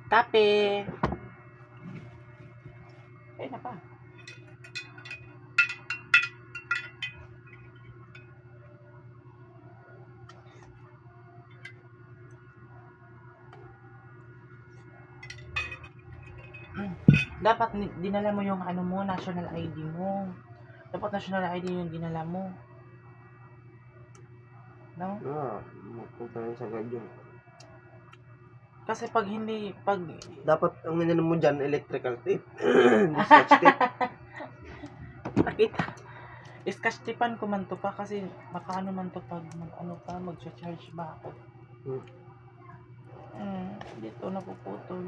Kape. Ay na pa. Dapat dinala mo yung ano mo, national ID mo. Dapat national ID yung dinala mo. No? Magpunta rin sa guard yun. Kasi pag hindi, pag... Dapat ang minano mo dyan, electrical tape. Scotch tape. Nakita. Scotch tapean ko man to pa kasi makaano man to pag mag-charge ba ako. Dito napuputol.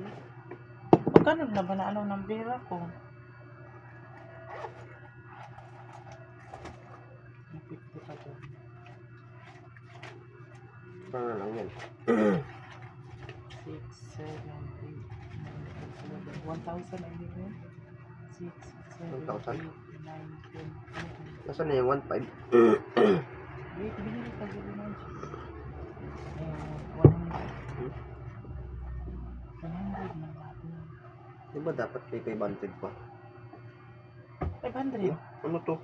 Magkano na ba na ng pera ko? 50 pa to. Paano lang yan? 6, 7, 8, 9, 10, 11, 1,000 I mean yun? 6, 7, 8, 9, 10, 11. Nasaan na yung 1.5? Wait, binili pa dito na siya. 100 na lahat na. Diba dapat may 500 pa? 500? Ano to?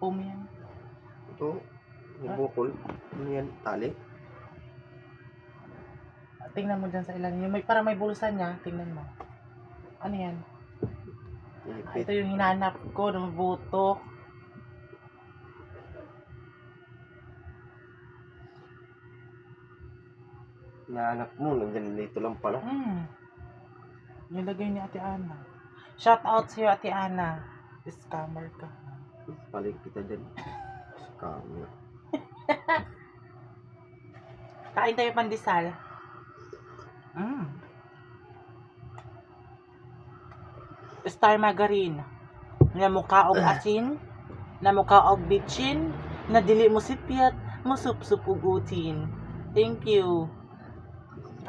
Yan. Ito? Yung bukol? Ano yan? Tali? Tingnan mo dyan sa ilan. Yung para may bulsa niya, tingnan mo. Ano yan? Ito yung hinanap ko ng buto. Nahanap mo, nandiyan dito lang pala. Nilagay ni Ate Ana. Shout out sa'yo, Ate Ana. Scammer ka. Balik kita dyan. Scammer. Kain tayo pandesal. Star margarine. Na mukha og asin, na mukha og bitchin, na dili mo sipyat, mo sup-supugutin. Thank you.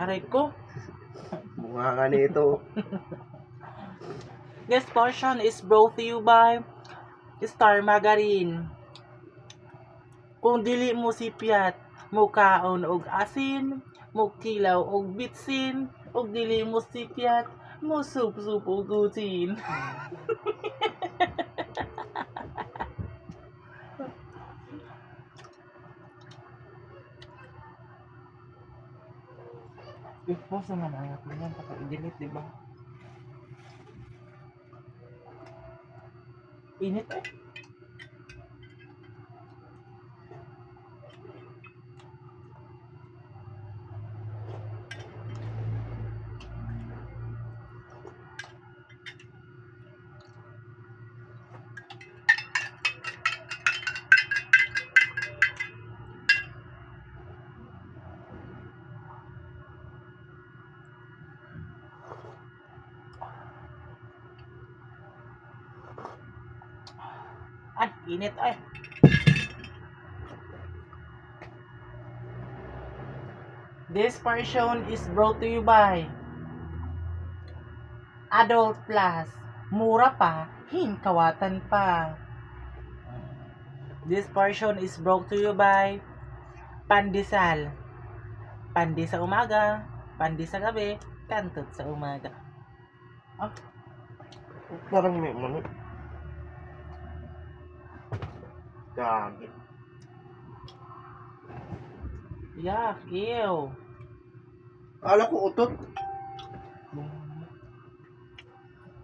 Aray ko. Mukha ka nito. This portion is brought to you by Star Margarine. Kung dili mo sipyat, mukaon og asin, mukilaw og bitsin, og dili mo sipyat, mo sup-supugutin. I-post naman ang akin yan, tapos i-delete, diba? Init eh. Init ay. This portion is brought to you by Adult Plus. Mura pa, hinkawatan pa. This portion is brought to you by Pandesal. Pandi sa umaga, pandi sa gabi, kantot sa umaga. Parang may mani. Gagi. Yak, ew. Akala ko utot.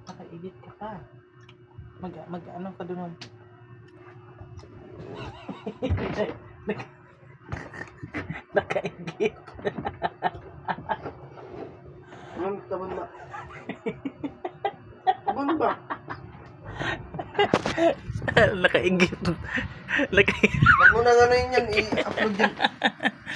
Naka-edit ka pa. Ano ka doon? Naka-edit. Taban ba? Taban ba? Naka-edit. Wag mo na ano yun yan, i-upload yan.